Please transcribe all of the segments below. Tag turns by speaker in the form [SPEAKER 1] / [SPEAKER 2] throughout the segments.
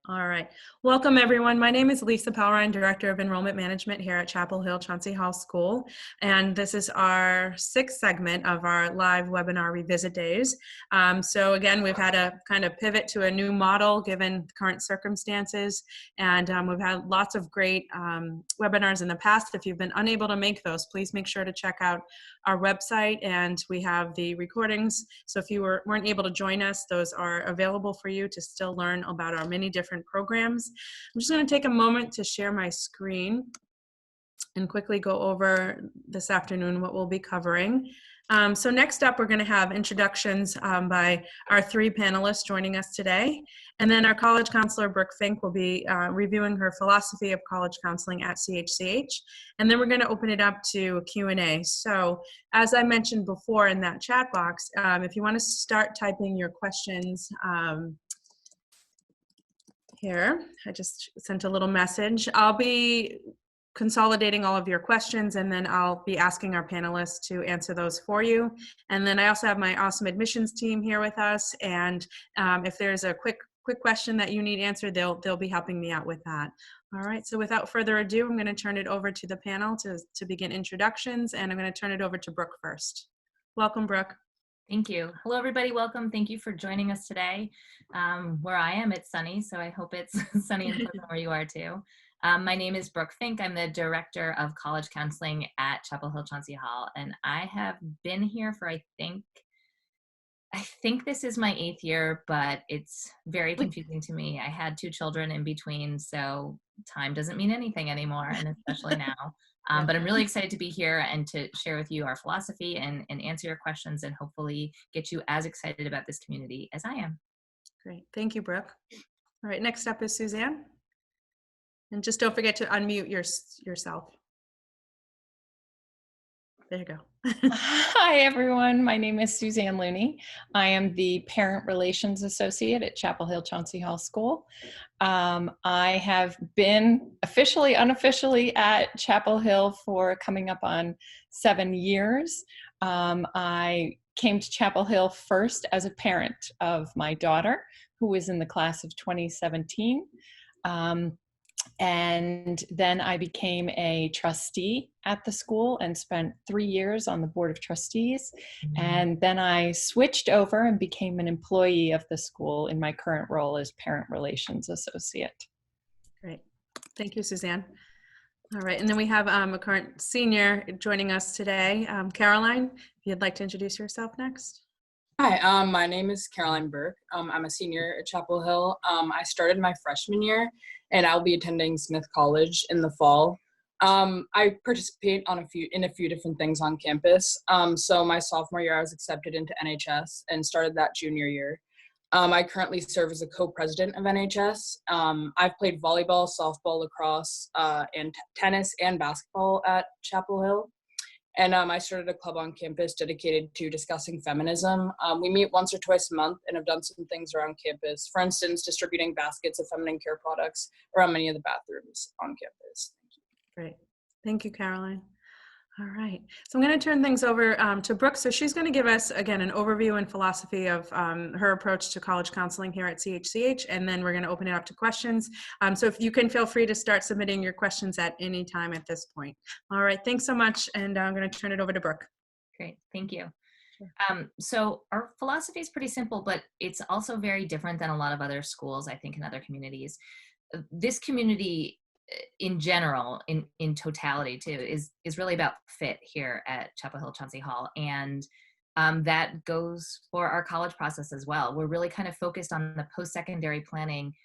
[SPEAKER 1] All right. Welcome, everyone. My name is Lisa Powrine, Director of Enrollment Management here at Chapel Hill Chauncey Hall School. And this is our sixth segment of our live webinar revisit days. So again, we've had a kind of pivot to a new model given current circumstances. And we've had lots of great webinars in the past. If you've been unable to make those, please make sure to check out our website, and we have the recordings. So if you weren't able to join us, those are available for you to still learn about our many different programs. I'm just going to take a moment to share my screen and quickly go over this afternoon what we'll be covering. So next up, we're going to have introductions by our three panelists joining us today. And then our college counselor, Brooke Fink, will be reviewing her philosophy of college counseling at CHCH. And then we're going to open it up to Q&A. So as I mentioned before in that chat box, if you want to start typing your questions here, I just sent a little message. I'll be consolidating all of your questions, and then I'll be asking our panelists to answer those for you. And then I also have my awesome admissions team here with us, and if there's a quick question that you need answered, they'll be helping me out with that. All right, so without further ado, I'm going to turn it over to the panel to begin introductions, and I'm going to turn it over to Brooke first. Welcome, Brooke.
[SPEAKER 2] Thank you. Hello, everybody. Welcome. Thank you for joining us today. Where I am, it's sunny, so I hope it's sunny and pleasant where you are too. My name is Brooke Fink. I'm the Director of College Counseling at Chapel Hill Chauncey Hall, and I have been here for, I think this is my 8th year, but it's very confusing to me. I had 2 children in between, so time doesn't mean anything anymore, and especially now. But I'm really excited to be here and to share with you our philosophy and answer your questions and hopefully get you as excited about this community as I am.
[SPEAKER 1] Great. Thank you, Brooke. All right, next up is Suzanne. And just don't forget to unmute yourself. There you go.
[SPEAKER 3] Hi, everyone. My name is Suzanne Looney. I am the Parent Relations Associate at Chapel Hill Chauncey Hall School. I have been officially, unofficially at Chapel Hill for coming up on 7 years. I came to Chapel Hill first as a parent of my daughter, who was in the class of 2017. And then I became a trustee at the school and spent 3 years on the board of trustees. And then I switched over and became an employee of the school in my current role as parent relations associate.
[SPEAKER 1] Great. Thank you, Suzanne. All right. And then we have a current senior joining us today. Caroline, if you'd like to introduce yourself next.
[SPEAKER 4] Hi, my name is Caroline Burke. I'm a senior at Chapel Hill. I started my freshman year, and I'll be attending Smith College in the fall. I participate in a few different things on campus. So my sophomore year, I was accepted into NHS and started that junior year. I currently serve as a co-president of NHS. I've played volleyball, softball, lacrosse, and tennis and basketball at Chapel Hill. And I started a club on campus dedicated to discussing feminism. We meet once or twice a month and have done some things around campus. For instance, distributing baskets of feminine care products around many of the bathrooms on campus.
[SPEAKER 1] Great. Thank you, Caroline. All right. So I'm going to turn things over to Brooke. So she's going to give us, again, an overview and philosophy of her approach to college counseling here at CHCH, and then we're going to open it up to questions. So if you can feel free to start submitting your questions at any time at this point. All right. Thanks so much. And I'm going to turn it over to Brooke.
[SPEAKER 2] Great. Thank you. So our philosophy is pretty simple, but it's also very different than a lot of other schools, I think, in other communities. This community in general, in totality too, is really about fit here at Chapel Hill Chauncey Hall. And that goes for our college process as well. We're really kind of focused on the post-secondary planning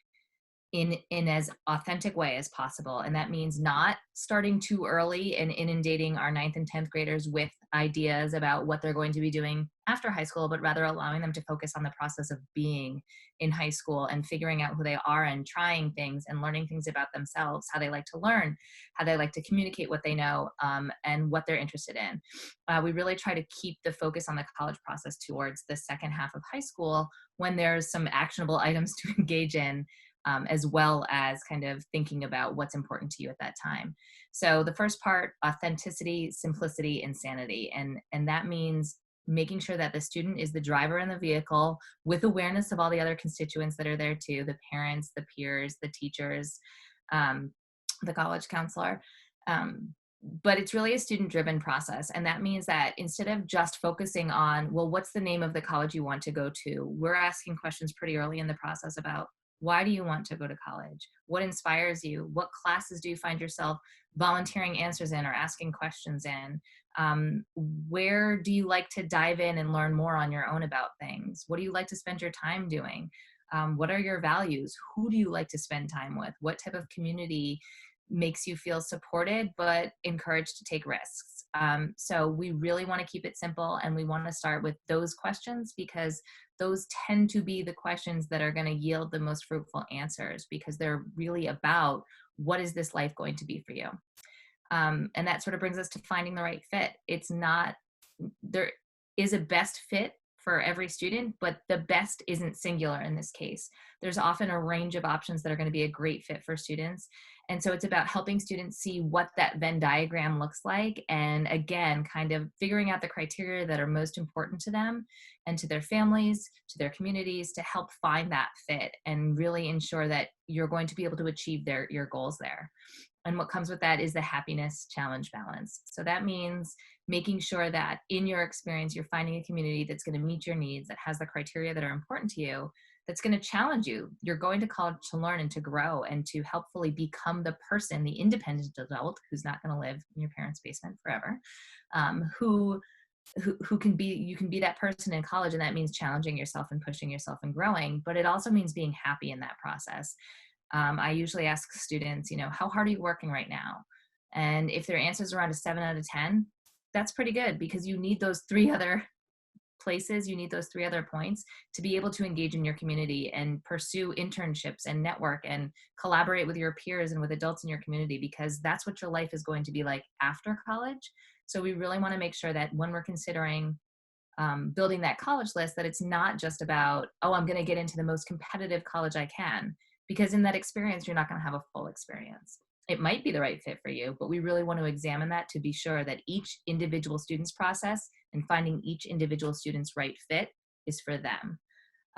[SPEAKER 2] in as authentic way as possible. And that means not starting too early and inundating our 9th and 10th graders with ideas about what they're going to be doing after high school, but rather allowing them to focus on the process of being in high school and figuring out who they are and trying things and learning things about themselves, how they like to learn, how they like to communicate what they know, and what they're interested in. We really try to keep the focus on the college process towards the second half of high school when there's some actionable items to engage in, as well as kind of thinking about what's important to you at that time. So the first part, authenticity, simplicity, and sanity. And that means making sure that the student is the driver in the vehicle with awareness of all the other constituents that are there too, the parents, the peers, the teachers, the college counselor. But it's really a student-driven process. And that means that instead of just focusing on, well, what's the name of the college you want to go to? We're asking questions pretty early in the process about, why do you want to go to college? What inspires you? What classes do you find yourself volunteering answers in or asking questions in? Where do you like to dive in and learn more on your own about things? What do you like to spend your time doing? What are your values? Who do you like to spend time with? What type of community makes you feel supported but encouraged to take risks? So we really want to keep it simple, and we want to start with those questions because those tend to be the questions that are going to yield the most fruitful answers, because they're really about, what is this life going to be for you? And that sort of brings us to finding the right fit. It's not, there is a best fit for every student, but the best isn't singular in this case. There's often a range of options that are going to be a great fit for students. And so it's about helping students see what that Venn diagram looks like. And again, kind of figuring out the criteria that are most important to them and to their families, to their communities, to help find that fit and really ensure that you're going to be able to achieve your goals there. And what comes with that is the happiness challenge balance. So that means making sure that in your experience, you're finding a community that's going to meet your needs, that has the criteria that are important to you, that's going to challenge you. You're going to college to learn and to grow and to helpfully become the person, the independent adult who's not going to live in your parents' basement forever, who can be, you can be that person in college, and that means challenging yourself and pushing yourself and growing, but it also means being happy in that process. I usually ask students, how hard are you working right now? And if their answers are around a 7 out of 10, that's pretty good, because you need those 3 other places, you need those 3 other points to be able to engage in your community and pursue internships and network and collaborate with your peers and with adults in your community, because that's what your life is going to be like after college. So we really want to make sure that when we're considering building that college list, that it's not just about, oh, I'm going to get into the most competitive college I can, because in that experience, you're not going to have a full experience. It might be the right fit for you, but we really want to examine that to be sure that each individual student's process and finding each individual student's right fit is for them.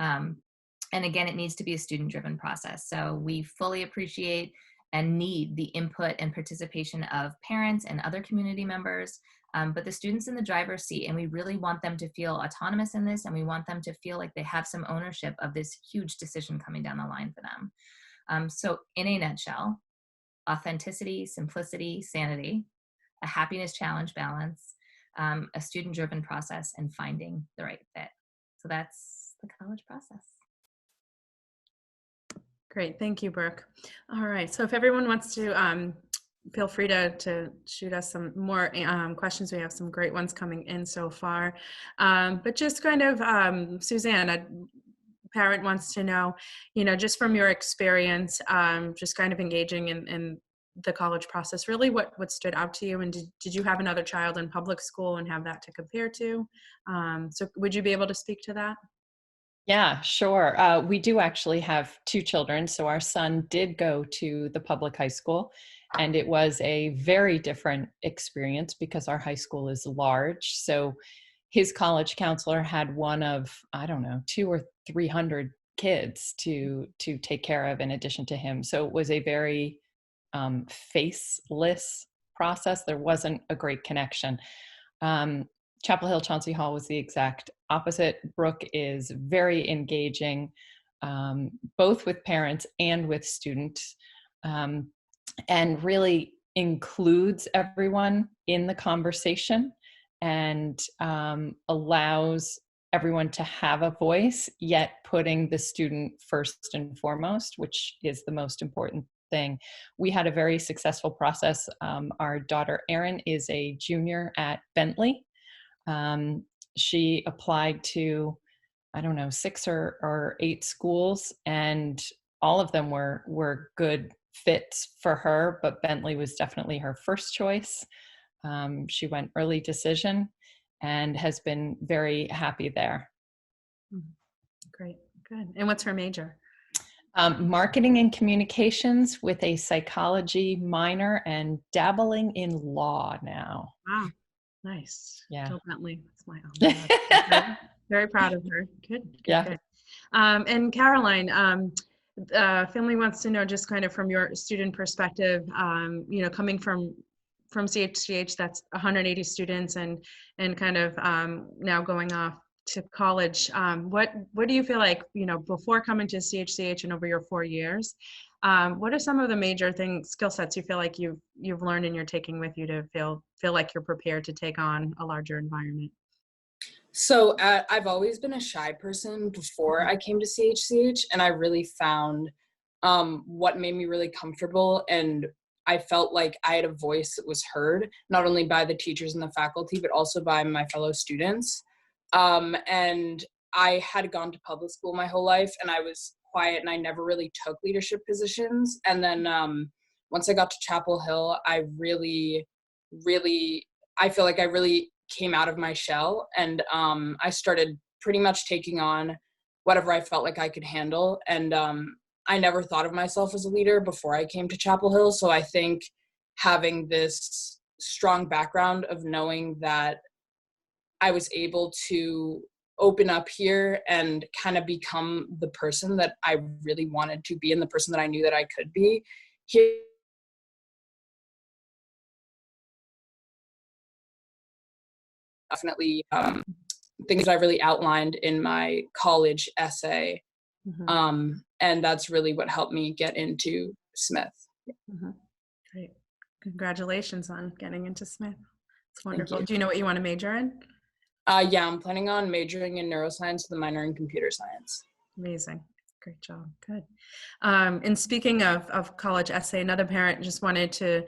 [SPEAKER 2] And again, it needs to be a student-driven process. So we fully appreciate and need the input and participation of parents and other community members, but the students in the driver's seat, and we really want them to feel autonomous in this, and we want them to feel like they have some ownership of this huge decision coming down the line for them. So in a nutshell, authenticity, simplicity, sanity, a happiness challenge balance, a student-driven process, and finding the right fit. So that's the college process.
[SPEAKER 1] Great, thank you, Brooke. All right, so if everyone wants to feel free to shoot us some more questions. We have some great ones coming in so far. But just kind of, Suzanne, a parent wants to know, just from your experience, just kind of engaging in the college process, really what stood out to you? And did you have another child in public school and have that to compare to? So would you be able to speak to that?
[SPEAKER 3] Yeah, sure. We do actually have 2 children. So our son did go to the public high school, and it was a very different experience because our high school is large. So his college counselor had one of, I don't know, 200 or 300 kids to take care of in addition to him. So it was a very faceless process. There wasn't a great connection. Chapel Hill Chauncey Hall was the exact opposite. Brooke is very engaging, both with parents and with students, and really includes everyone in the conversation and allows everyone to have a voice, yet putting the student first and foremost, which is the most important thing. We had a very successful process. Our daughter Erin is a junior at Bentley. She applied to, I don't know, 6 or 8 schools, and all of them were good fits for her, but Bentley was definitely her first choice. She went early decision and has been very happy there.
[SPEAKER 1] Great, good. And what's her major?
[SPEAKER 3] Marketing and communications with a psychology minor and dabbling in law now.
[SPEAKER 1] Wow. Nice.
[SPEAKER 3] Yeah.
[SPEAKER 1] Jill Bentley. That's my own. Very, very proud of her. Good.
[SPEAKER 3] Yeah.
[SPEAKER 1] Good. And Caroline, family wants to know just kind of from your student perspective, coming from CHCH, that's 180 students and kind of now going off to college. What do you feel like, before coming to CHCH and over your 4 years, what are some of the major skill sets you feel like you've learned and you're taking with you to feel like you're prepared to take on a larger environment?
[SPEAKER 4] So I've always been a shy person before I came to CHCH, and I really found what made me really comfortable, and I felt like I had a voice that was heard, not only by the teachers and the faculty, but also by my fellow students. And I had gone to public school my whole life, and I was quiet, and I never really took leadership positions. And then once I got to Chapel Hill, I feel like I really came out of my shell, and I started pretty much taking on whatever I felt like I could handle. And I never thought of myself as a leader before I came to Chapel Hill. So I think having this strong background of knowing that I was able to open up here and kind of become the person that I really wanted to be and the person that I knew that I could be here. Definitely things that I really outlined in my college essay. And that's really what helped me get into Smith.
[SPEAKER 1] Great. Congratulations on getting into Smith. It's wonderful.
[SPEAKER 4] you.
[SPEAKER 1] Do you know what you want to major in?
[SPEAKER 4] Yeah, I'm planning on majoring in neuroscience with a minor in computer science.
[SPEAKER 1] Amazing. Great job. Good. And speaking of college essay, another parent just wanted to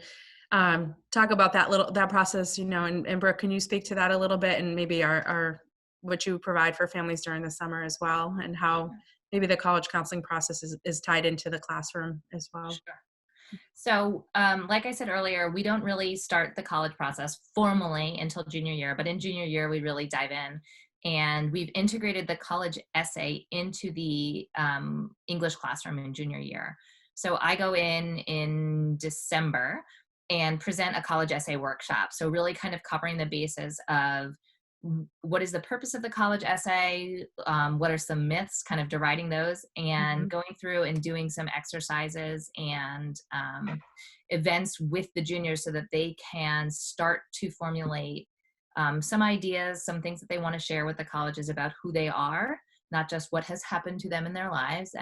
[SPEAKER 1] talk about that process, and Brooke, can you speak to that a little bit, and maybe our what you provide for families during the summer as well, and how maybe the college counseling process is tied into the classroom as well?
[SPEAKER 2] Sure. So like I said earlier, we don't really start the college process formally until junior year, but in junior year, we really dive in. And we've integrated the college essay into the English classroom in junior year. So I go in December and present a college essay workshop. So really kind of covering the bases of what is the purpose of the college essay, what are some myths, kind of deriding those, and going through and doing some exercises and events with the juniors so that they can start to formulate some ideas, some things that they want to share with the colleges about who they are, not just what has happened to them in their lives.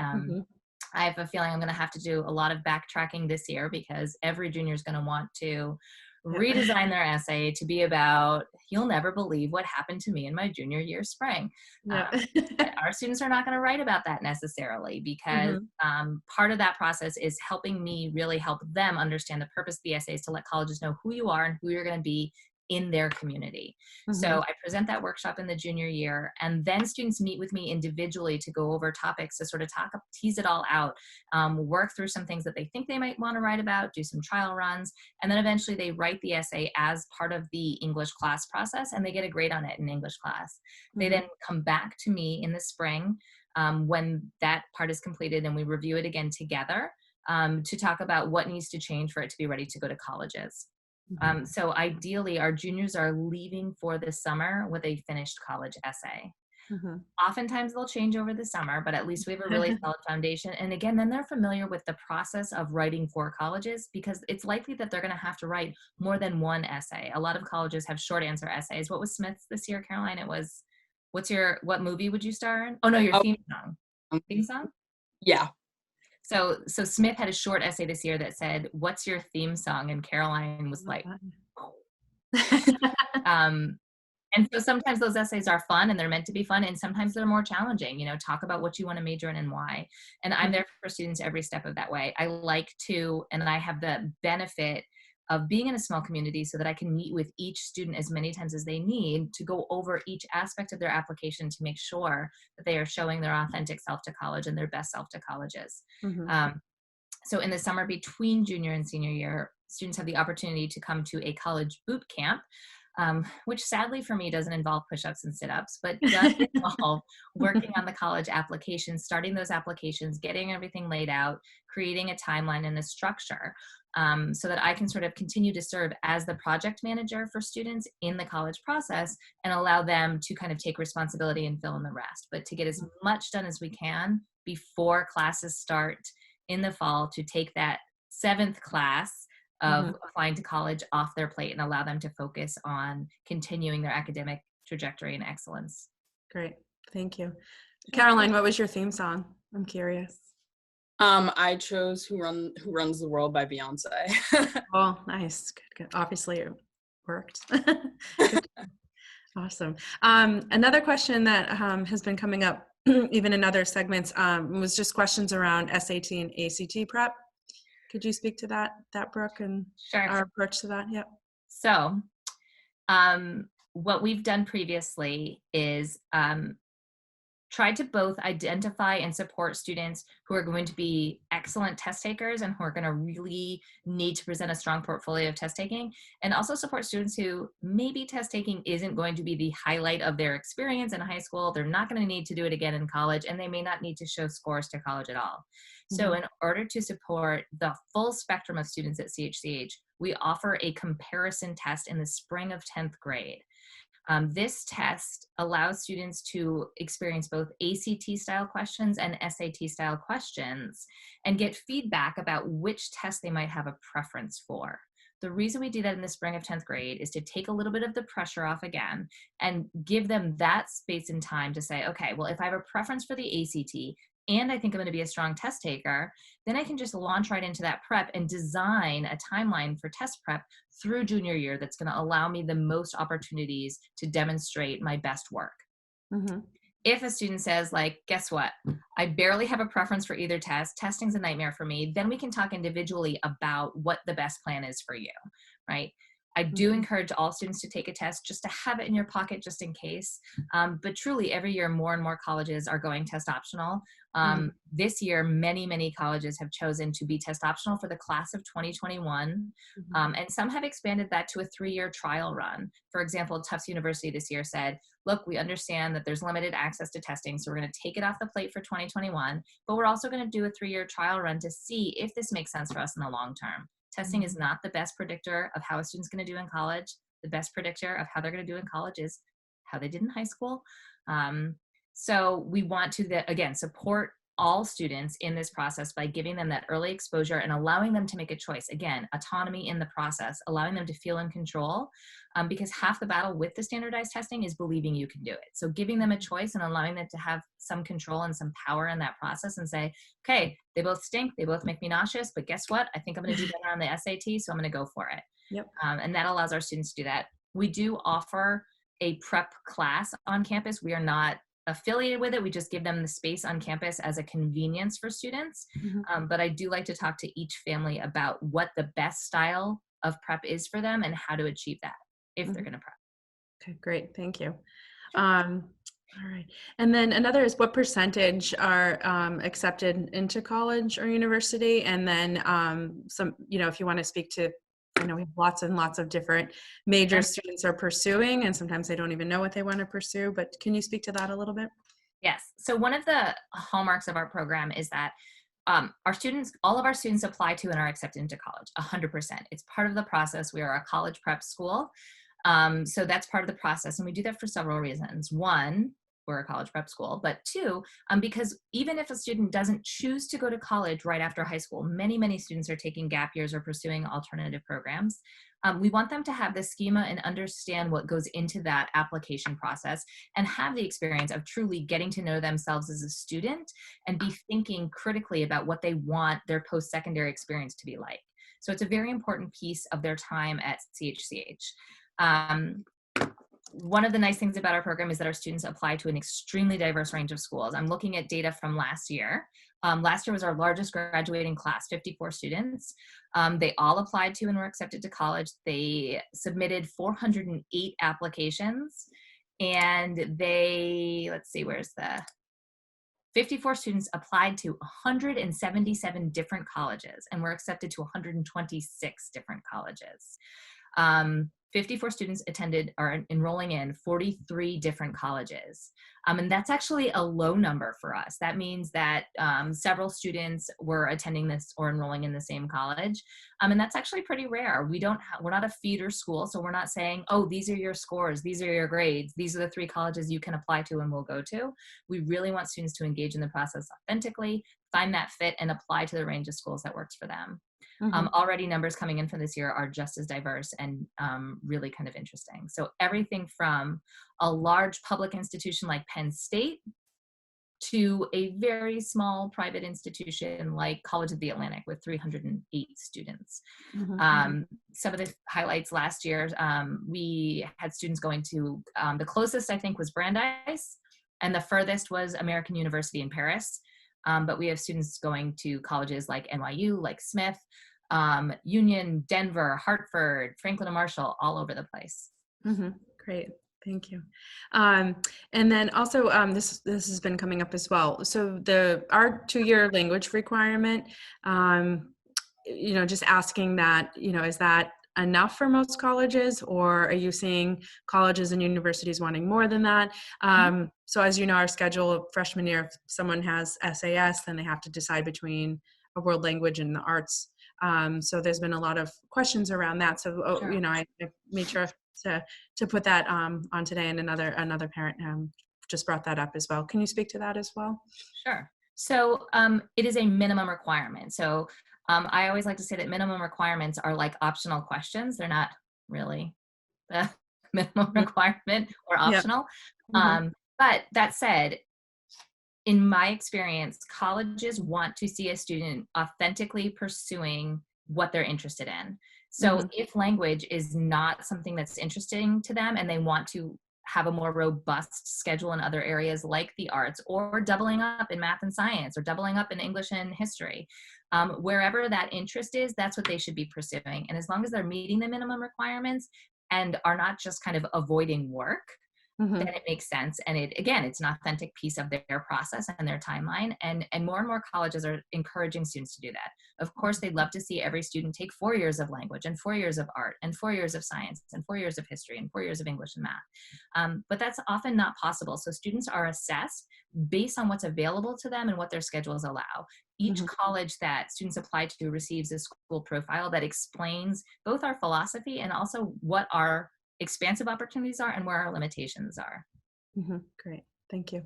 [SPEAKER 2] I have a feeling I'm going to have to do a lot of backtracking this year because every junior is going to want to redesign their essay to be about, you'll never believe what happened to me in my junior year spring. Our students are not going to write about that necessarily because part of that process is helping me really help them understand the purpose of the essays to let colleges know who you are and who you're going to be in their community. So I present that workshop in the junior year, and then students meet with me individually to go over topics to sort of tease it all out, work through some things that they think they might want to write about, do some trial runs, and then eventually they write the essay as part of the English class process, and they get a grade on it in English class. They then come back to me in the spring when that part is completed, and we review it again together to talk about what needs to change for it to be ready to go to colleges. So ideally, our juniors are leaving for the summer with a finished college essay. Oftentimes they'll change over the summer, but at least we have a really solid foundation. And again, then they're familiar with the process of writing for colleges because it's likely that they're going to have to write more than one essay. A lot of colleges have short answer essays. What was Smith's this year, Caroline? It was, what movie would you star in? Oh no, your theme song. Theme song?
[SPEAKER 4] Yeah.
[SPEAKER 2] So Smith had a short essay this year that said, "What's your theme song?" And Caroline was like, and so sometimes those essays are fun and they're meant to be fun, and sometimes they're more challenging. Talk about what you want to major in and why. And I'm there for students every step of that way. I like to, and I have the benefit of being in a small community so that I can meet with each student as many times as they need to go over each aspect of their application to make sure that they are showing their authentic self to college and their best self to colleges. So in the summer between junior and senior year, students have the opportunity to come to a college boot camp which sadly for me doesn't involve push-ups and sit-ups, but does involve working on the college applications, starting those applications, getting everything laid out, creating a timeline and a structure, so that I can sort of continue to serve as the project manager for students in the college process and allow them to kind of take responsibility and fill in the rest. But to get as much done as we can before classes start in the fall, to take that 7th class of applying to college off their plate and allow them to focus on continuing their academic trajectory and excellence.
[SPEAKER 1] Great. Thank you. Caroline, what was your theme song? I'm curious.
[SPEAKER 4] I chose Who Runs the World by Beyonce.
[SPEAKER 1] Oh, nice. Good. Obviously it worked. Awesome. Another question that has been coming up even in other segments was just questions around SAT and ACT prep. Could you speak to that, Brooke, and
[SPEAKER 2] Sure.
[SPEAKER 1] our approach to that? Yep.
[SPEAKER 2] So what we've done previously is tried to both identify and support students who are going to be excellent test takers and who are going to really need to present a strong portfolio of test taking, and also support students who maybe test taking isn't going to be the highlight of their experience in high school. They're not going to need to do it again in college, and they may not need to show scores to college at all. So in order to support the full spectrum of students at CHCH, we offer a comparison test in the spring of 10th grade. This test allows students to experience both ACT style questions and SAT style questions and get feedback about which test they might have a preference for. The reason we do that in the spring of 10th grade is to take a little bit of the pressure off again and give them that space and time to say, okay, well, if I have a preference for the ACT and I think I'm going to be a strong test taker, then I can just launch right into that prep and design a timeline for test prep through junior year that's going to allow me the most opportunities to demonstrate my best work. If a student says, like, guess what, I barely have a preference for either test, testing's a nightmare for me, then we can talk individually about what the best plan is for you, right? I do encourage all students to take a test just to have it in your pocket just in case. But truly, every year, more and more colleges are going test optional. This year, many colleges have chosen to be test optional for the class of 2021. And some have expanded that to a 3-year trial run. For example, Tufts University this year said, look, we understand that there's limited access to testing, so we're going to take it off the plate for 2021, but we're also going to do a 3-year trial run to see if this makes sense for us in the long term. Testing is not the best predictor of how a student's going to do in college. The best predictor of how they're going to do in college is how they did in high school. So we want to, again, support all students in this process by giving them that early exposure and allowing them to make a choice. Again, autonomy in the process, allowing them to feel in control, because half the battle with the standardized testing is believing you can do it. So giving them a choice and allowing them to have some control and some power in that process and say, okay, they both stink, they both make me nauseous, but guess what? I think I'm going to do better on the SAT, so I'm going to go for it.
[SPEAKER 1] Yep.
[SPEAKER 2] And that allows our students to do that. We do offer a prep class on campus. We are not affiliated with it. We just give them the space on campus as a convenience for students. But I do like to talk to each family about what the best style of prep is for them and how to achieve that if they're going to prep.
[SPEAKER 1] Okay, great. Thank you. All right. And then another is, what percentage are accepted into college or university? And then some, if you want to speak to, I know we have lots and lots of different majors students are pursuing, and sometimes they don't even know what they want to pursue, but can you speak to that a little bit?
[SPEAKER 2] Yes. So one of the hallmarks of our program is that all of our students apply to and are accepted into college, 100%. It's part of the process. We are a college prep school. So that's part of the process. And we do that for several reasons. One, we're a college prep school, but two, because even if a student doesn't choose to go to college right after high school, many students are taking gap years or pursuing alternative programs. We want them to have the schema and understand what goes into that application process and have the experience of truly getting to know themselves as a student and be thinking critically about what they want their post-secondary experience to be like. So it's a very important piece of their time at CHCH. One of the nice things about our program is that our students apply to an extremely diverse range of schools. I'm looking at data from last year. Last year was our largest graduating class, 54 students. They all applied to and were accepted to college. They submitted 408 applications, and let's see, where's the 54 students applied to 177 different colleges and were accepted to 126 different colleges. 54 students are enrolling in 43 different colleges. And that's actually a low number for us. That means that several students were attending this or enrolling in the same college. And that's actually pretty rare. We're not a feeder school, so we're not saying, oh, these are your scores, these are your grades, these are the 3 colleges you can apply to and will go to. We really want students to engage in the process authentically, find that fit, and apply to the range of schools that works for them. Already numbers coming in for this year are just as diverse and really kind of interesting. So everything from a large public institution like Penn State to a very small private institution like College of the Atlantic with 308 students. Some of the highlights last year, we had students going to, the closest I think was Brandeis, and the furthest was American University in Paris. But we have students going to colleges like NYU, like Smith, Union, Denver, Hartford, Franklin and Marshall, all over the place.
[SPEAKER 1] Great. Thank you. And then also, this has been coming up as well. So our 2-year language requirement, just asking that, is that enough for most colleges, or are you seeing colleges and universities wanting more than that? So as you know, our schedule freshman year, if someone has SAS, then they have to decide between a world language and the arts. So there's been a lot of questions around that. So,
[SPEAKER 2] Sure.
[SPEAKER 1] I made sure to put that on today, and another parent just brought that up as well. Can you speak to that as well?
[SPEAKER 2] Sure. So it is a minimum requirement. So I always like to say that minimum requirements are like optional questions. They're not really the minimum requirement or optional. But that said, in my experience, colleges want to see a student authentically pursuing what they're interested in. So if language is not something that's interesting to them and they want to have a more robust schedule in other areas like the arts, or doubling up in math and science, or doubling up in English and history, wherever that interest is, that's what they should be pursuing. And as long as they're meeting the minimum requirements and are not just kind of avoiding work, then it makes sense. And it's an authentic piece of their process and their timeline. And more colleges are encouraging students to do that. Of course, they'd love to see every student take 4 years of language and 4 years of art and 4 years of science and 4 years of history and 4 years of English and math. But that's often not possible. So students are assessed based on what's available to them and what their schedules allow. Each college that students apply to receives a school profile that explains both our philosophy and also what our expansive opportunities are and where our limitations are.
[SPEAKER 1] Great, thank you.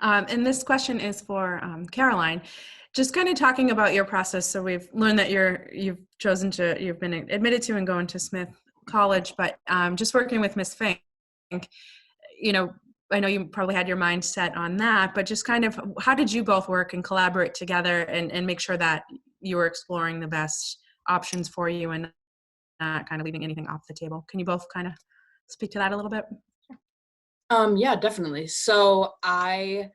[SPEAKER 1] And this question is for Caroline. Just kind of talking about your process. So we've learned that you've been admitted to and going to Smith College, but just working with Ms. Fink, I know you probably had your mind set on that, but just kind of how did you both work and collaborate together and make sure that you were exploring the best options for you and not kind of leaving anything off the table? Can you both kind of speak to that a little bit?
[SPEAKER 4] Yeah, definitely. So I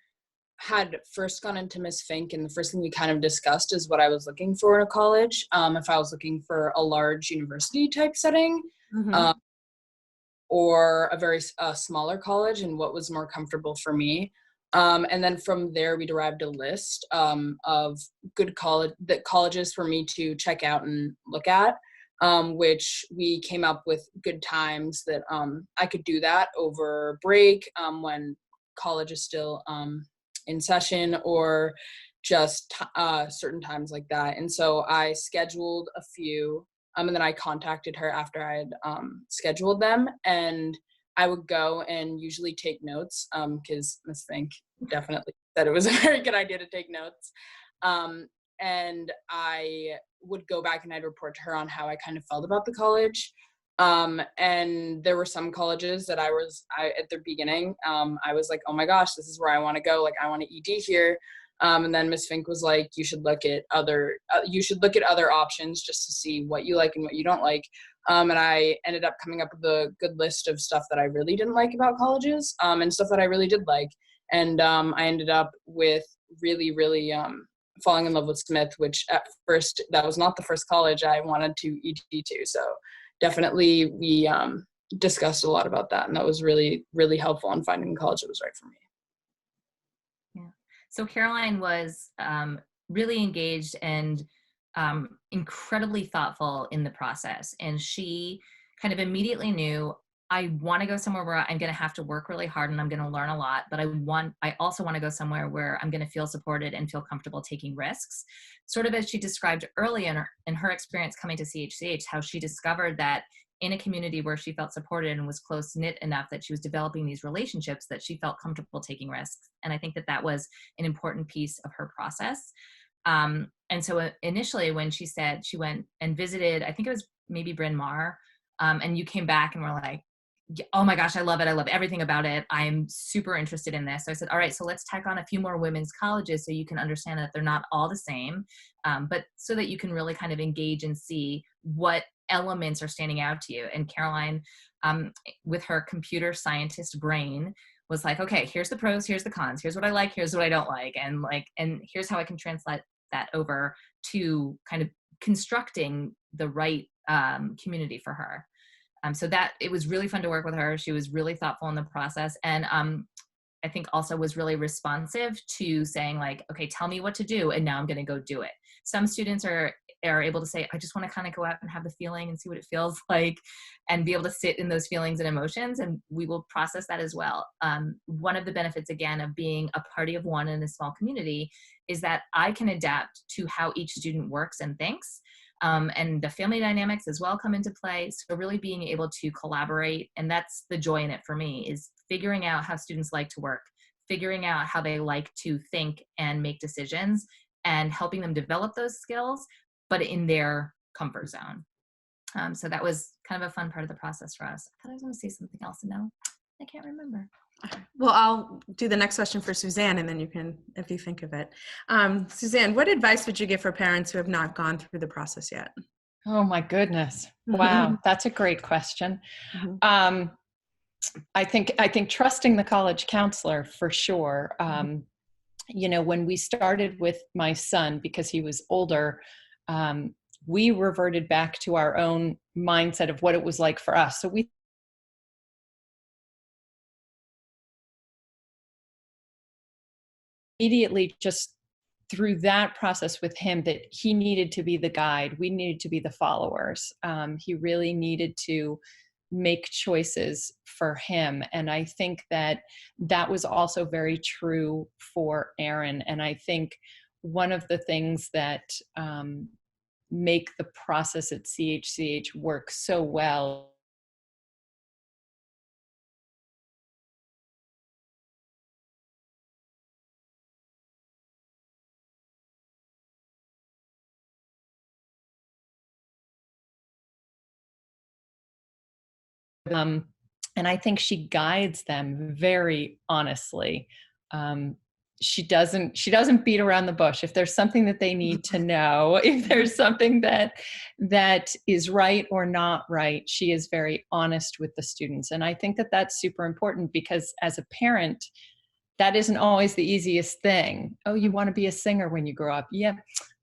[SPEAKER 4] had first gone into Miss Fink, and the first thing we kind of discussed is what I was looking for in a college. If I was looking for a large university type setting, or a very smaller college, and what was more comfortable for me. And then from there, we derived a list of good colleges for me to check out and look at. Which we came up with good times that I could do that over break when college is still in session, or just certain times like that. And so I scheduled a few, and then I contacted her after I had scheduled them, and I would go and usually take notes because Ms. Fink definitely said it was a very good idea to take notes. And I would go back and I'd report to her on how I kind of felt about the college. And there were some colleges that at the beginning, I was like, oh my gosh, this is where I want to go. Like, I want to ED here. And then Ms. Fink was like, you should look at other options just to see what you like and what you don't like. And I ended up coming up with a good list of stuff that I really didn't like about colleges, and stuff that I really did like. And I ended up with really, really falling in love with Smith, which at first, that was not the first college I wanted to ED to. So definitely we discussed a lot about that. And that was really, really helpful in finding a college that was right for me.
[SPEAKER 2] Yeah. So Caroline was really engaged and incredibly thoughtful in the process. And she kind of immediately knew, I want to go somewhere where I'm going to have to work really hard and I'm going to learn a lot, but I also want to go somewhere where I'm going to feel supported and feel comfortable taking risks. Sort of as she described early in her experience coming to CHCH, how she discovered that in a community where she felt supported and was close knit enough that she was developing these relationships that she felt comfortable taking risks. And I think that that was an important piece of her process. And so initially when she said she went and visited, I think it was maybe Bryn Mawr, and you came back and were like, oh my gosh, I love it. I love everything about it. I'm super interested in this. So I said, all right, so let's tack on a few more women's colleges so you can understand that they're not all the same, but so that you can really kind of engage and see what elements are standing out to you. And Caroline, with her computer scientist brain, was like, okay, here's the pros, here's the cons, here's what I like, here's what I don't like, and here's how I can translate that over to kind of constructing the right community for her. So that it was really fun to work with her. She was really thoughtful in the process. And I think also was really responsive to saying like, okay, tell me what to do. And now I'm going to go do it. Some students are able to say, I just want to kind of go out and have the feeling and see what it feels like and be able to sit in those feelings and emotions. And we will process that as well. One of the benefits, again, of being a party of one in a small community is that I can adapt to how each student works and thinks. And the family dynamics as well come into play. So really being able to collaborate, and that's the joy in it for me, is figuring out how students like to work, figuring out how they like to think and make decisions, and helping them develop those skills, but in their comfort zone. So that was kind of a fun part of the process for us. I thought I was going to say something else, and now I can't remember.
[SPEAKER 1] Well, I'll do the next question for Suzanne, and then you can, if you think of it. Suzanne, what advice would you give for parents who have not gone through the process yet?
[SPEAKER 3] Oh my goodness. Wow. That's a great question. I think trusting the college counselor for sure. You know, when we started with my son, because he was older, we reverted back to our own mindset of what it was like for us. So we immediately just through that process with him that he needed to be the guide. We needed to be the followers. He really needed to make choices for him. And I think that that was also very true for Aaron. And I think one of the things that make the process at CHCH work so well and I think she guides them very honestly. She doesn't beat around the bush. If there's something that they need to know, if there's something that is right or not right, she is very honest with the students. And I think that that's super important, because as a parent, that isn't always the easiest thing. Oh, you want to be a singer when you grow up? Yeah,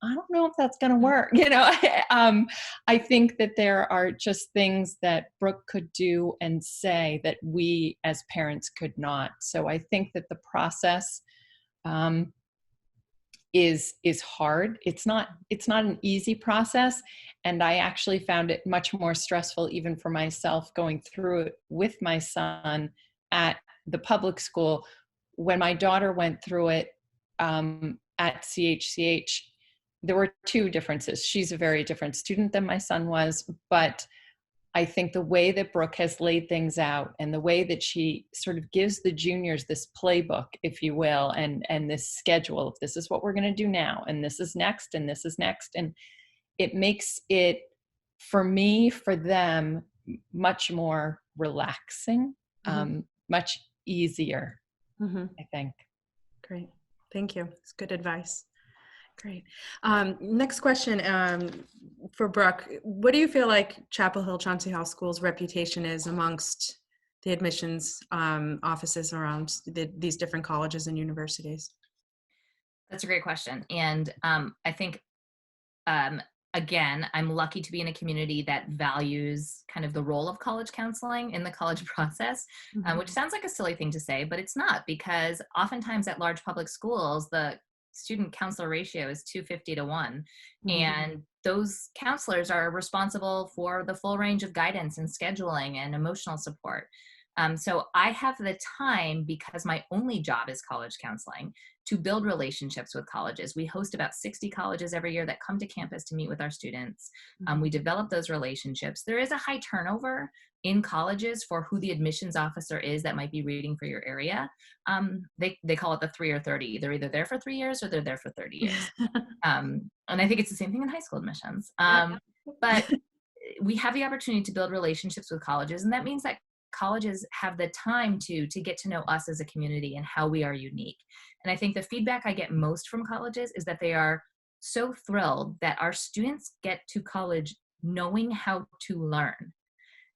[SPEAKER 3] I don't know if that's going to work. You know, I think that there are just things that Brooke could do and say that we as parents could not. So I think that the process is hard. It's not an easy process. And I actually found it much more stressful even for myself going through it with my son at the public school. When my daughter went through it at CHCH, there were two differences. She's a very different student than my son was, but I think the way that Brooke has laid things out and the way that she sort of gives the juniors this playbook, if you will, and this schedule of this is what we're going to do now, and this is next, and this is next. And it makes it, for me, for them, much more relaxing, much easier. I think.
[SPEAKER 1] Great. Thank you. It's good advice. Great. Next question for Brooke. What do you feel like Chapel Hill Chauncey Hall School's reputation is amongst the admissions offices around these different colleges and universities?
[SPEAKER 2] That's a great question. And I think, again, I'm lucky to be in a community that values kind of the role of college counseling in the college process, which sounds like a silly thing to say, but it's not, because oftentimes at large public schools, the student counselor ratio is 250 to 1.
[SPEAKER 1] Mhm.
[SPEAKER 2] And those counselors are responsible for the full range of guidance and scheduling and emotional support. So I have the time, because my only job is college counseling, to build relationships with colleges. We host about 60 colleges every year that come to campus to meet with our students. We develop those relationships. There is a high turnover in colleges for who the admissions officer is that might be reading for your area. They call it the 3 or 30. They're either there for 3 years or they're there for 30 years. And I think it's the same thing in high school admissions. But we have the opportunity to build relationships with colleges, and that means that colleges have the time to get to know us as a community and how we are unique. And I think the feedback I get most from colleges is that they are so thrilled that our students get to college knowing how to learn.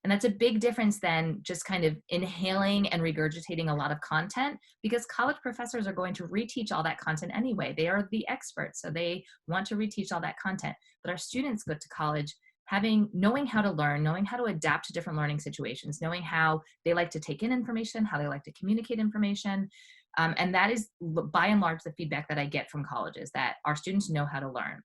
[SPEAKER 2] And that's a big difference than just kind of inhaling and regurgitating a lot of content, because college professors are going to reteach all that content anyway. They are the experts, so they want to reteach all that content. But our students go to college knowing how to learn, knowing how to adapt to different learning situations, knowing how they like to take in information, how they like to communicate information. And that is by and large the feedback that I get from colleges, that our students know how to learn.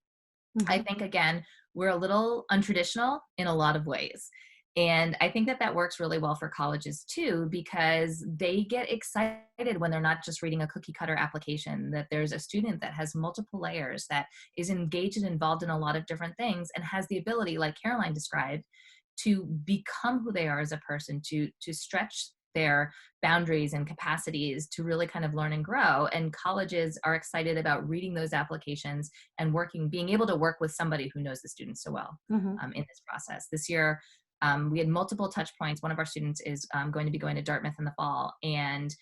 [SPEAKER 2] I think, again, we're a little untraditional in a lot of ways. And I think that works really well for colleges too, because they get excited when they're not just reading a cookie cutter application, that there's a student that has multiple layers, that is engaged and involved in a lot of different things, and has the ability, like Caroline described, to become who they are as a person, to stretch their boundaries and capacities to really kind of learn and grow. And colleges are excited about reading those applications and being able to work with somebody who knows the students so well in this process. This year, we had multiple touch points. One of our students is going to be going to Dartmouth in the fall, and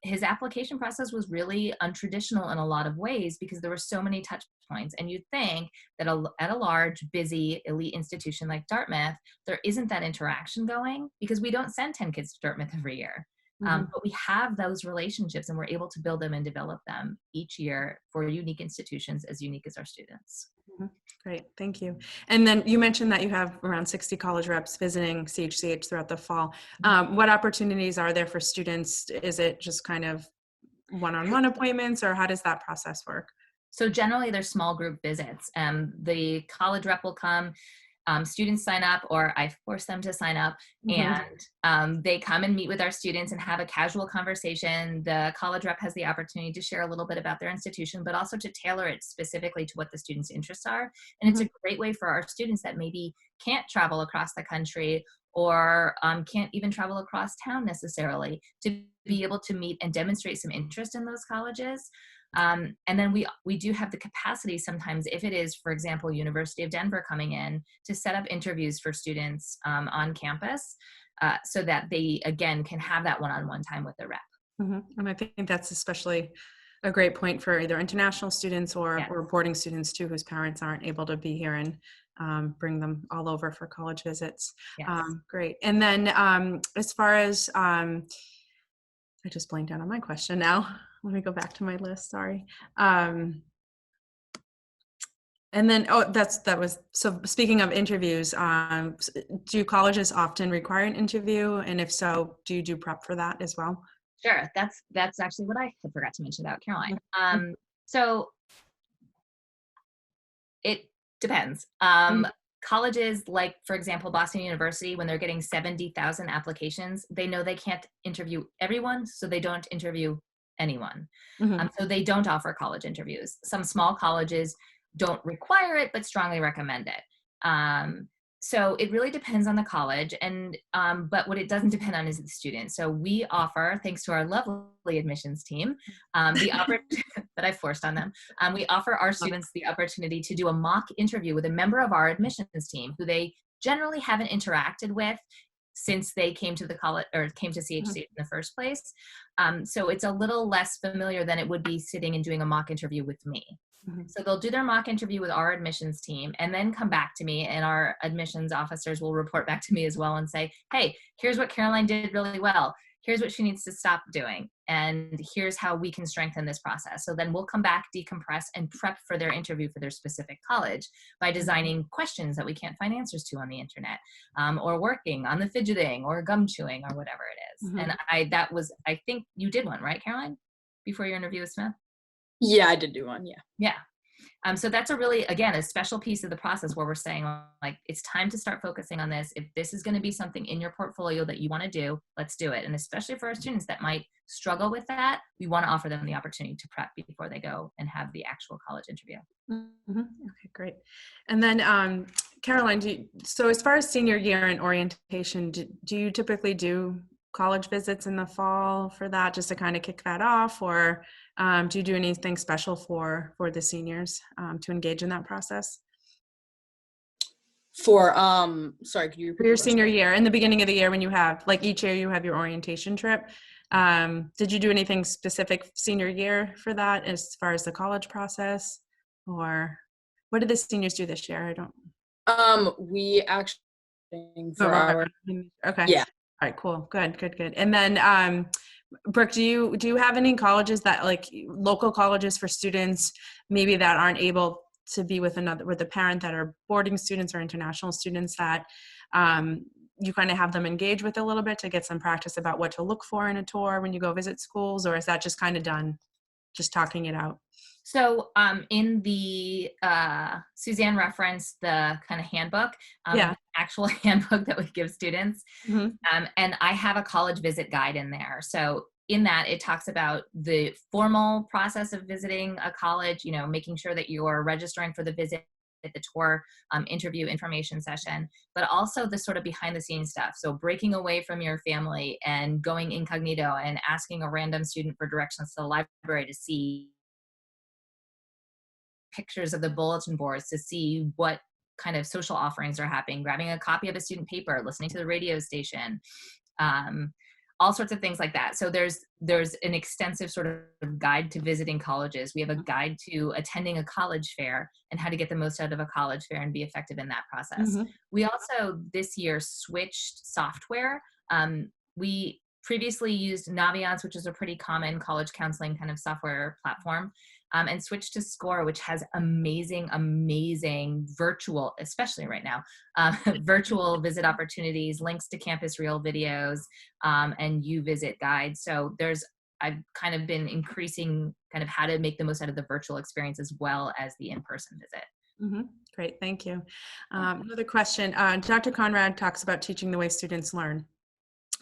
[SPEAKER 2] his application process was really untraditional in a lot of ways, because there were so many touch points. And you'd think that at a large, busy, elite institution like Dartmouth, there isn't that interaction going, because we don't send 10 kids to Dartmouth every year. But we have those relationships, and we're able to build them and develop them each year for unique institutions as unique as our students.
[SPEAKER 1] Great, thank you. And then you mentioned that you have around 60 college reps visiting CHCH throughout the fall. What opportunities are there for students? Is it just kind of one-on-one appointments, or how does that process work?
[SPEAKER 2] So generally, they're small group visits. The college rep will come. Students sign up, or I force them to sign up, and they come and meet with our students and have a casual conversation. The college rep has the opportunity to share a little bit about their institution, but also to tailor it specifically to what the students' interests are. And it's a great way for our students that maybe can't travel across the country, or can't even travel across town necessarily, to be able to meet and demonstrate some interest in those colleges. And then we do have the capacity sometimes, if it is, for example, University of Denver coming in, to set up interviews for students on campus, so that they, again, can have that one-on-one time with the rep.
[SPEAKER 1] And I think that's especially a great point for either international students or boarding students too, whose parents aren't able to be here, and bring them all over for college visits. Great. And then as far as, I just blanked out on my question now. Let me go back to my list, sorry. And then, so speaking of interviews, do colleges often require an interview? And if so, do you do prep for that as well?
[SPEAKER 2] Sure, that's actually what I had forgot to mention about Caroline. So it depends. Colleges like, for example, Boston University, when they're getting 70,000 applications, they know they can't interview everyone, so they don't interview anyone. So they don't offer college interviews. Some small colleges don't require it, but strongly recommend it. So it really depends on the college, and but what it doesn't depend on is the student. So we offer, thanks to our lovely admissions team, the opportunity that I forced on them, we offer our students the opportunity to do a mock interview with a member of our admissions team who they generally haven't interacted with since they came to the college or came to CHC in the first place. So it's a little less familiar than it would be sitting and doing a mock interview with me. So they'll do their mock interview with our admissions team and then come back to me, and our admissions officers will report back to me as well and say, hey, here's what Caroline did really well. Here's what she needs to stop doing. And here's how we can strengthen this process. So then we'll come back, decompress, and prep for their interview for their specific college by designing questions that we can't find answers to on the internet, or working on the fidgeting or gum chewing or whatever it is. And I think you did one, right, Caroline, before your interview with Smith?
[SPEAKER 4] Yeah, I did do one. Yeah.
[SPEAKER 2] Yeah. So that's a really, again, a special piece of the process where we're saying, like, it's time to start focusing on this. If this is going to be something in your portfolio that you want to do, let's do it. And especially for our students that might struggle with that, we want to offer them the opportunity to prep before they go and have the actual college interview.
[SPEAKER 1] Mm-hmm. Okay, great. And then, Caroline, so as far as senior year and orientation, do you typically do college visits in the fall for that, just to kind of kick that off, or do you do anything special for the seniors to engage in that process?
[SPEAKER 4] For sorry, could you repeat
[SPEAKER 1] For your
[SPEAKER 4] the question?
[SPEAKER 1] senior year, in the beginning of the year, when you have, like, each year you have your orientation trip, did you do anything specific senior year for that as far as the college process, or what did the seniors do this year? I don't.
[SPEAKER 4] We actually
[SPEAKER 1] Oh,
[SPEAKER 4] for our
[SPEAKER 1] okay.
[SPEAKER 4] yeah.
[SPEAKER 1] All right, cool. Good. And then, Brooke, do you have any colleges that, like, local colleges for students maybe that aren't able to be with a parent, that are boarding students or international students, that you kind of have them engage with a little bit to get some practice about what to look for in a tour when you go visit schools, or is that just kind of done, just talking it out?
[SPEAKER 2] So in the Suzanne referenced the kind of handbook,
[SPEAKER 1] Yeah.
[SPEAKER 2] actual handbook that we give students.
[SPEAKER 1] Mm-hmm.
[SPEAKER 2] And I have a college visit guide in there. So in that, it talks about the formal process of visiting a college, you know, making sure that you're registering for the visit, the tour, interview information session, but also the sort of behind the scenes stuff. So breaking away from your family and going incognito and asking a random student for directions to the library to see pictures of the bulletin boards, to see what kind of social offerings are happening, grabbing a copy of a student paper, listening to the radio station, all sorts of things like that. So there's an extensive sort of guide to visiting colleges. We have a guide to attending a college fair and how to get the most out of a college fair and be effective in that process.
[SPEAKER 1] Mm-hmm.
[SPEAKER 2] We also this year switched software. We previously used Naviance, which is a pretty common college counseling kind of software platform, and switched to Score, which has amazing virtual, especially right now, virtual visit opportunities, links to Campus Reel videos, and U-Visit guides. So I've kind of been increasing kind of how to make the most out of the virtual experience as well as the in-person visit.
[SPEAKER 1] Mm-hmm. Great, thank you. Another question. Dr. Conrad talks about teaching the way students learn.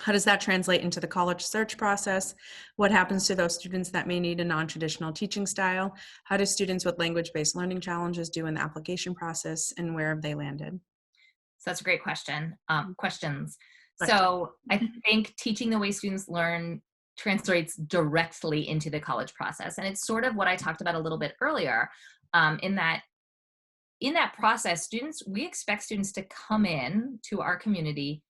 [SPEAKER 1] How does that translate into the college search process? What happens to those students that may need a non-traditional teaching style? How do students with language-based learning challenges do in the application process, and where have they landed?
[SPEAKER 2] So that's a great question. Questions. So I think teaching the way students learn translates directly into the college process. And it's sort of what I talked about a little bit earlier, in that process, we expect students to come in to our community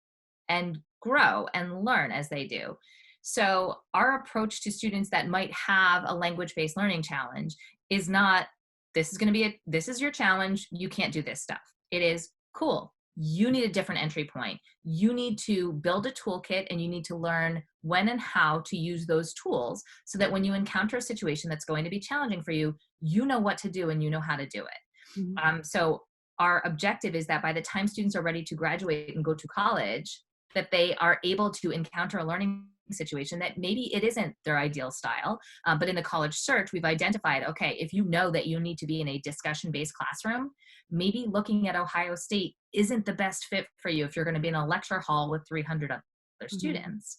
[SPEAKER 2] and grow and learn as they do. So our approach to students that might have a language-based learning challenge is not, this is your challenge, you can't do this stuff. It is, cool, you need a different entry point. You need to build a toolkit, and you need to learn when and how to use those tools so that when you encounter a situation that's going to be challenging for you, you know what to do and you know how to do it.
[SPEAKER 1] Mm-hmm.
[SPEAKER 2] So our objective is that by the time students are ready to graduate and go to college, that they are able to encounter a learning situation that maybe it isn't their ideal style, but in the college search, we've identified, okay, if you know that you need to be in a discussion-based classroom, maybe looking at Ohio State isn't the best fit for you if you're going to be in a lecture hall with 300 other students.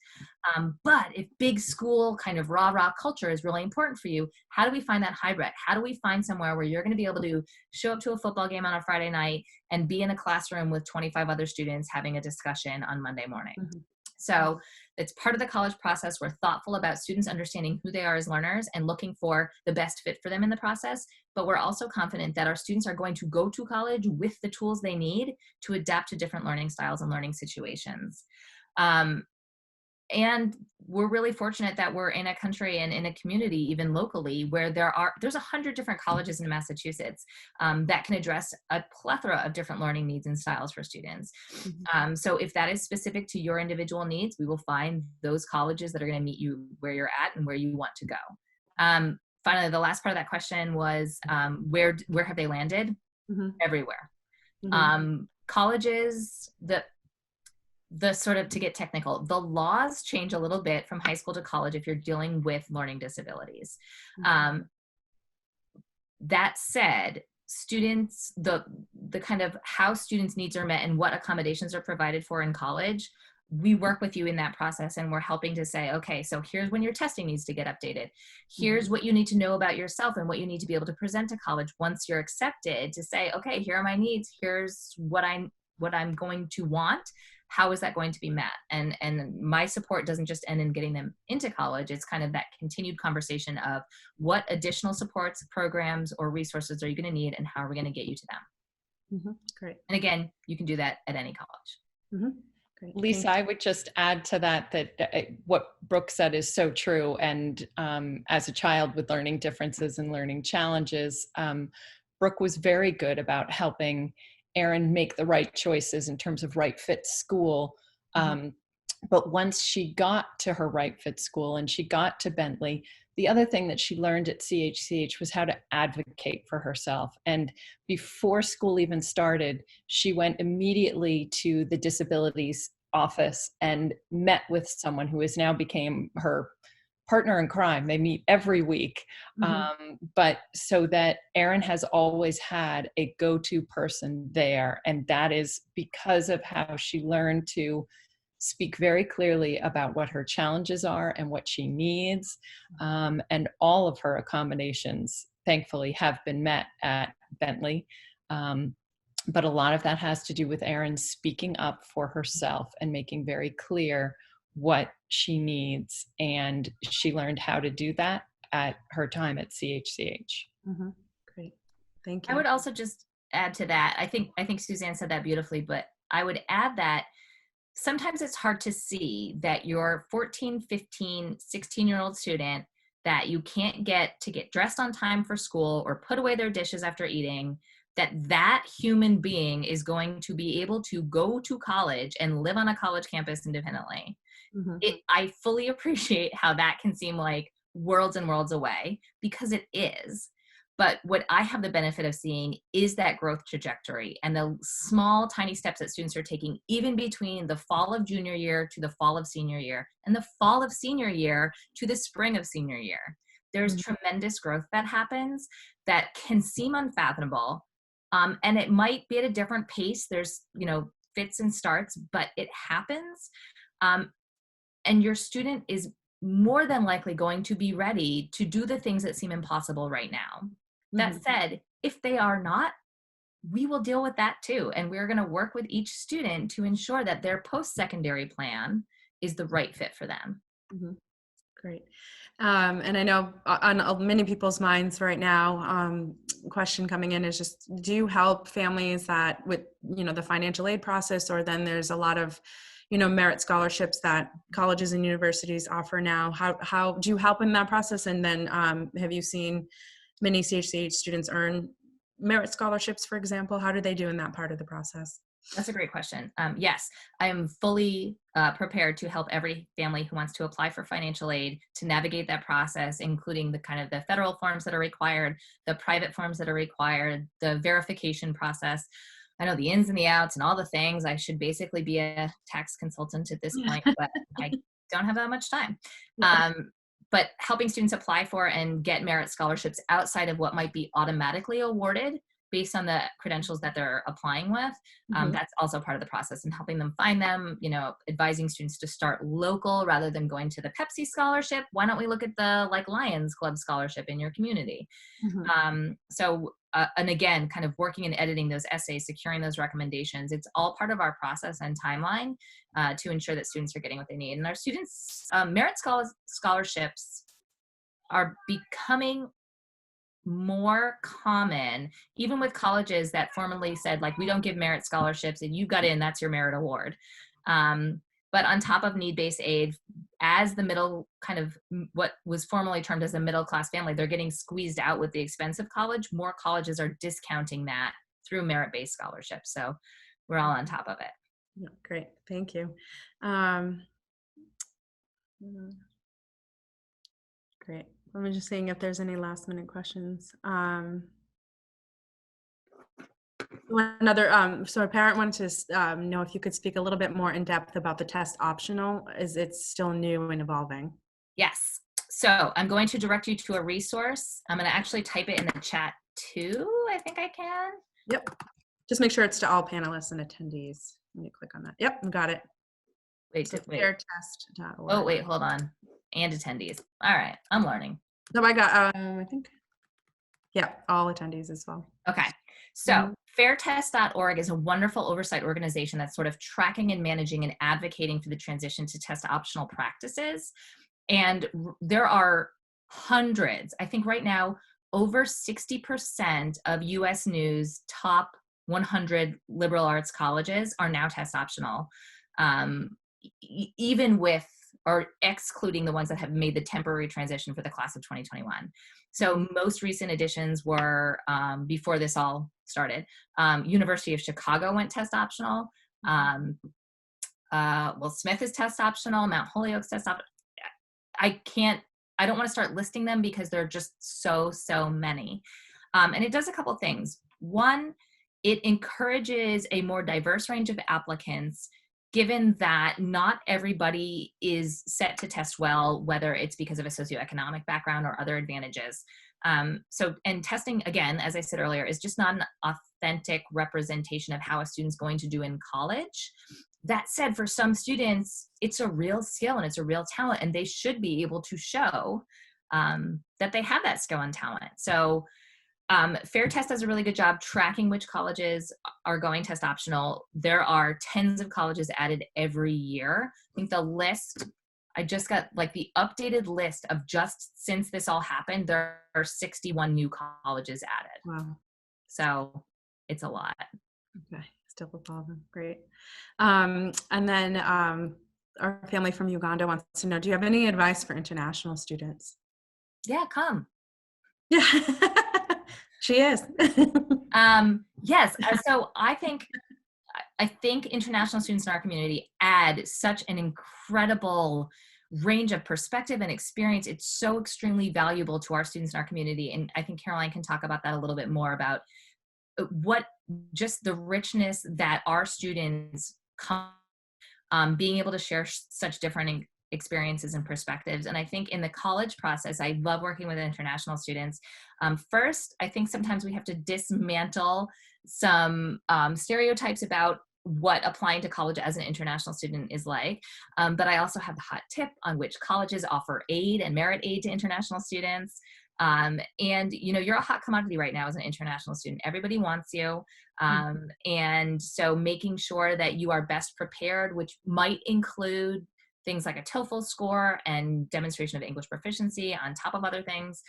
[SPEAKER 2] But if big school kind of rah-rah culture is really important for you, how do we find that hybrid? How do we find somewhere where you're going to be able to show up to a football game on a Friday night and be in a classroom with 25 other students having a discussion on Monday morning? So it's part of the college process. We're thoughtful about students understanding who they are as learners and looking for the best fit for them in the process. But we're also confident that our students are going to go to college with the tools they need to adapt to different learning styles and learning situations. And we're really fortunate that we're in a country and in a community, even locally, where there's 100 different colleges in Massachusetts that can address a plethora of different learning needs and styles for students. So if that is specific to your individual needs, we will find those colleges that are going to meet you where you're at and where you want to go. Finally, the last part of that question was, where have they landed? Everywhere. Colleges, the sort of, to get technical, the laws change a little bit from high school to college if you're dealing with learning disabilities. That said, students, the kind of how students' needs are met and what accommodations are provided for in college, we work with you in that process, and we're helping to say, okay, so here's when your testing needs to get updated. Here's what you need to know about yourself and what you need to be able to present to college once you're accepted, to say, okay, here are my needs. Here's what I'm going to want. How is that going to be met? And my support doesn't just end in getting them into college. It's kind of that continued conversation of what additional supports, programs, or resources are you going to need, and how are we going to get you to them?
[SPEAKER 1] Great.
[SPEAKER 2] And again, you can do that at any college.
[SPEAKER 1] Great.
[SPEAKER 3] Lisa, I would just add to that what Brooke said is so true. And as a child with learning differences and learning challenges, Brooke was very good about helping Erin make the right choices in terms of right fit school. But once she got to her right fit school and she got to Bentley, the other thing that she learned at CHCH was how to advocate for herself. And before school even started, she went immediately to the disabilities office and met with someone who has now became her partner in crime. They meet every week. But so that Erin has always had a go-to person there. And that is because of how she learned to speak very clearly about what her challenges are and what she needs. And all of her accommodations, thankfully, have been met at Bentley. But a lot of that has to do with Erin speaking up for herself and making very clear what she needs. And she learned how to do that at her time at CHCH.
[SPEAKER 1] Great. Thank you.
[SPEAKER 2] I would also just add to that. I think Suzanne said that beautifully, but I would add that sometimes it's hard to see that your 14, 15, 16-year-old student that you can't get to get dressed on time for school or put away their dishes after eating, that human being is going to be able to go to college and live on a college campus independently. I fully appreciate how that can seem like worlds and worlds away, because it is. But what I have the benefit of seeing is that growth trajectory and the small, tiny steps that students are taking, even between the fall of junior year to the fall of senior year, and the fall of senior year to the spring of senior year. There's tremendous growth that happens that can seem unfathomable. And it might be at a different pace. There's, fits and starts, but it happens. And your student is more than likely going to be ready to do the things that seem impossible right now. That said, if they are not, we will deal with that too. And we're going to work with each student to ensure that their post-secondary plan is the right fit for them.
[SPEAKER 1] Great. And I know on many people's minds right now, question coming in is just, do you help families that with, the financial aid process, or then there's a lot of, merit scholarships that colleges and universities offer now? How do you help in that process? And then have you seen many CHCH students earn merit scholarships, for example? How do they do in that part of the process?
[SPEAKER 2] That's a great question. Yes, I am fully prepared to help every family who wants to apply for financial aid to navigate that process, including the kind of the federal forms that are required, the private forms that are required, the verification process. I know the ins and the outs and all the things. I should basically be a tax consultant at this point, but I don't have that much time. But helping students apply for and get merit scholarships outside of what might be automatically awarded based on the credentials that they're applying with, that's also part of the process, and helping them find them, advising students to start local rather than going to the Pepsi scholarship. Why don't we look at the Lions Club scholarship in your community? And again, kind of working and editing those essays, securing those recommendations. It's all part of our process and timeline to ensure that students are getting what they need. And our students, merit scholarships are becoming more common, even with colleges that formerly said, we don't give merit scholarships, and you got in, that's your merit award. But on top of need-based aid, as the middle kind of what was formerly termed as a middle-class family, they're getting squeezed out with the expense of college. More colleges are discounting that through merit-based scholarships. So we're all on top of it.
[SPEAKER 1] Yeah, great. Thank you. Great. I'm just seeing if there's any last minute questions. So a parent wanted to know if you could speak a little bit more in depth about the test optional, as it's still new and evolving.
[SPEAKER 2] Yes. So I'm going to direct you to a resource. I'm going to actually type it in the chat 2, I think I can.
[SPEAKER 1] Yep. Just make sure it's to all panelists and attendees. Let me click on that. Yep, got it.
[SPEAKER 2] Wait,
[SPEAKER 1] So
[SPEAKER 2] wait.
[SPEAKER 1] fairtest.org.
[SPEAKER 2] Oh, wait, hold on. And attendees. All right, I'm learning.
[SPEAKER 1] No, I got, I think, yeah, all attendees as well.
[SPEAKER 2] Okay, so fairtest.org is a wonderful oversight organization that's sort of tracking and managing and advocating for the transition to test optional practices. And there are hundreds, I think right now, over 60% of US News top 100 liberal arts colleges are now test optional, even with or excluding the ones that have made the temporary transition for the class of 2021. So most recent additions were, before this all started, University of Chicago went test optional. Will Smith is test optional, Mount Holyoke's test optional. I don't want to start listing them because there are just so many. And it does a couple things. One, it encourages a more diverse range of applicants, given that not everybody is set to test well, whether it's because of a socioeconomic background or other advantages. And testing, again, as I said earlier, is just not an authentic representation of how a student's going to do in college. That said, for some students, it's a real skill and it's a real talent, and they should be able to show that they have that skill and talent. So Fair Test does a really good job tracking which colleges are going test optional. There are tens of colleges added every year. I think the list, I just got like the updated list of just since this all happened, there are 61 new colleges added.
[SPEAKER 1] Wow.
[SPEAKER 2] So it's a lot.
[SPEAKER 1] Okay, still evolving. Great. And then our family from Uganda wants to know, do you have any advice for international students?
[SPEAKER 2] Yeah, come.
[SPEAKER 1] Yeah, she is.
[SPEAKER 2] Yes. So I think international students in our community add such an incredible range of perspective and experience. It's so extremely valuable to our students in our community. And I think Caroline can talk about that a little bit more, about what just the richness that our students come, being able to share such different experiences and perspectives. And I think in the college process, I love working with international students. First, I think sometimes we have to dismantle some stereotypes about what applying to college as an international student is like. But I also have the hot tip on which colleges offer aid and merit aid to international students. And you're a hot commodity right now as an international student. Everybody wants you. And so making sure that you are best prepared, which might include things like a TOEFL score and demonstration of English proficiency on top of other things.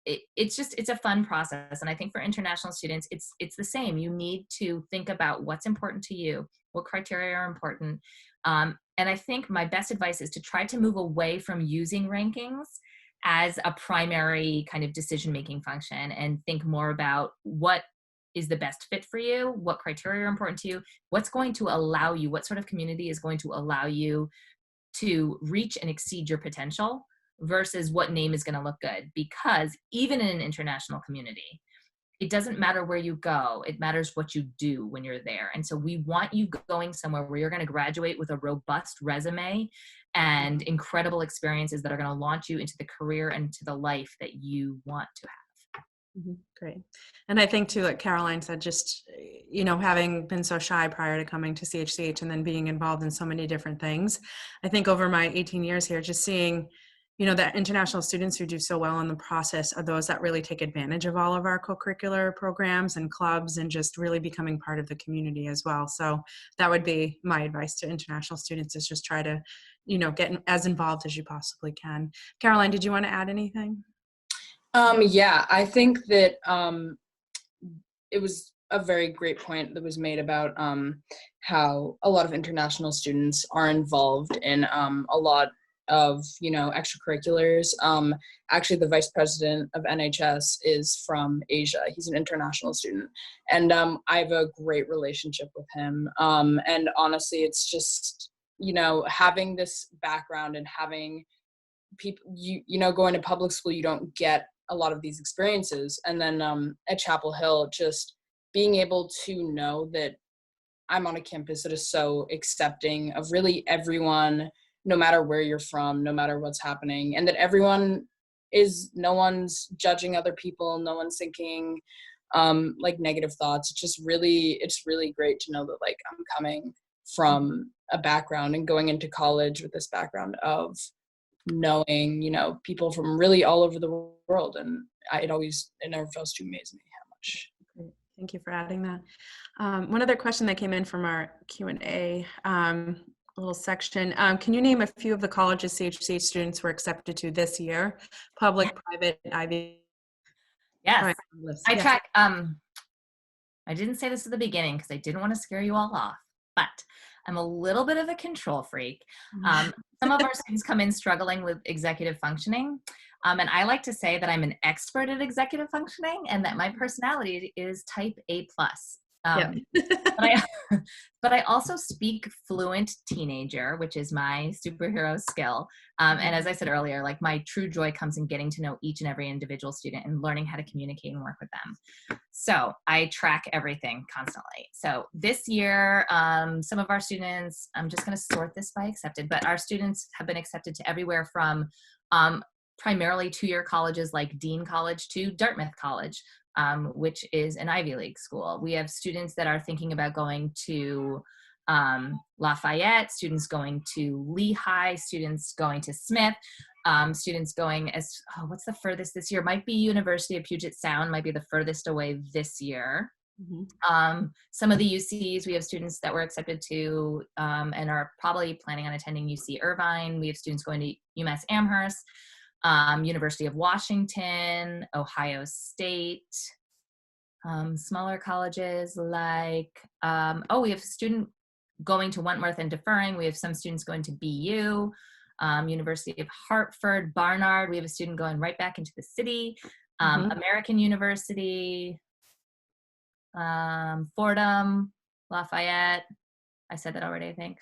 [SPEAKER 2] It's a fun process. And I think for international students, it's the same. You need to think about what's important to you, what criteria are important. And I think my best advice is to try to move away from using rankings as a primary kind of decision-making function, and think more about what is the best fit for you, what criteria are important to you, what's going to allow you, what sort of community is going to allow you to reach and exceed your potential, versus what name is going to look good. Because even in an international community, it doesn't matter where you go, it matters what you do when you're there. And so we want you going somewhere where you're going to graduate with a robust resume and incredible experiences that are going to launch you into the career and to the life that you want to have.
[SPEAKER 1] Great. And I think too, like Caroline said, just, having been so shy prior to coming to CHCH and then being involved in so many different things, I think over my 18 years here, just seeing, that international students who do so well in the process are those that really take advantage of all of our co-curricular programs and clubs, and just really becoming part of the community as well. So that would be my advice to international students, is just try to, get as involved as you possibly can. Caroline, did you want to add anything?
[SPEAKER 4] Yeah, I think that it was a very great point that was made about how a lot of international students are involved in a lot of, extracurriculars. Actually, the vice president of NHS is from Asia. He's an international student. And I have a great relationship with him. And honestly, it's just, having this background and having people, going to public school, you don't get a lot of these experiences. And then at Chapel Hill, just being able to know that I'm on a campus that is so accepting of really everyone, no matter where you're from, no matter what's happening, and that everyone is no one's judging other people, no one's thinking like negative thoughts. It's really great to know that like I'm coming from a background and going into college with this background of knowing, you know, people from really all over the world, and it never fails to amaze me how much.
[SPEAKER 1] Great. Thank you for adding that. One other question that came in from our Q&A little section. Can you name a few of the colleges CHCH students were accepted to this year? Public, private, Ivy?
[SPEAKER 2] Yes. I
[SPEAKER 1] Yes.
[SPEAKER 2] track, I didn't say this at the beginning because I didn't want to scare you all off, but I'm a little bit of a control freak. Some of our students come in struggling with executive functioning. And I like to say that I'm an expert at executive functioning and that my personality is type A+.
[SPEAKER 1] Yeah.
[SPEAKER 2] But I also speak fluent teenager, which is my superhero skill. And as I said earlier, like my true joy comes in getting to know each and every individual student and learning how to communicate and work with them. So I track everything constantly. So this year, some of our students, I'm just going to sort this by accepted, but our students have been accepted to everywhere from primarily two-year colleges like Dean College to Dartmouth College, which is an Ivy League school. We have students that are thinking about going to Lafayette, students going to Lehigh, students going to Smith, students going as, what's the furthest this year? Might be University of Puget Sound, might be the furthest away this year. Some of the UCs, we have students that were accepted to and are probably planning on attending UC Irvine. We have students going to UMass Amherst, University of Washington, Ohio State, smaller colleges like, we have a student going to Wentworth and deferring. We have some students going to BU, University of Hartford, Barnard. We have a student going right back into the city, American University, Fordham, Lafayette. I said that already, I think.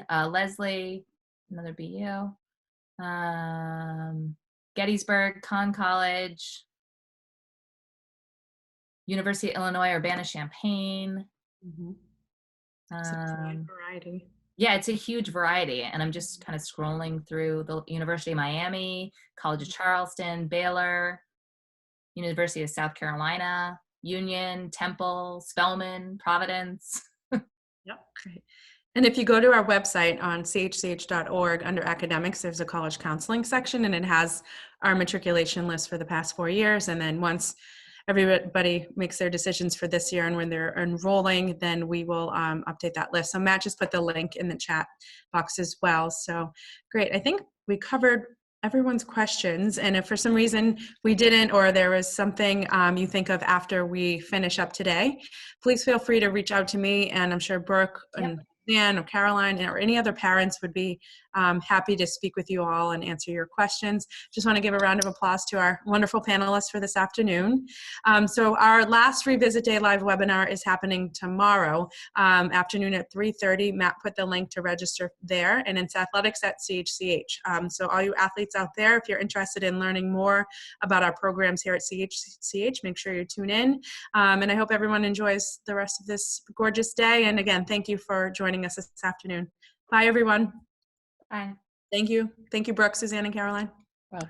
[SPEAKER 2] Leslie, another BU. Gettysburg, Conn College, University of Illinois, Urbana-Champaign.
[SPEAKER 1] It's a wide variety.
[SPEAKER 2] Yeah, it's a huge variety. And I'm just kind of scrolling through the University of Miami, College of Charleston, Baylor, University of South Carolina, Union, Temple, Spelman, Providence.
[SPEAKER 1] Yep, great. And if you go to our website on chch.org, under academics, there's a college counseling section, and it has our matriculation list for the past 4 years. And then once everybody makes their decisions for this year and when they're enrolling, then we will update that list. So Matt just put the link in the chat box as well. So great. I think we covered everyone's questions. And if for some reason we didn't, or there was something you think of after we finish up today, please feel free to reach out to me. And I'm sure Brooke and Dan or Caroline or any other parents would be happy to speak with you all and answer your questions. Just want to give a round of applause to our wonderful panelists for this afternoon. So our last Revisit Day live webinar is happening tomorrow afternoon at 3:30. Matt put the link to register there, and it's athletics at CHCH. So all you athletes out there, if you're interested in learning more about our programs here at CHCH, make sure you tune in. And I hope everyone enjoys the rest of this gorgeous day. And again, thank you for joining us this afternoon. Bye, everyone.
[SPEAKER 2] Bye.
[SPEAKER 1] Thank you. Thank you, Brooke, Suzanne, and Caroline.
[SPEAKER 3] Welcome.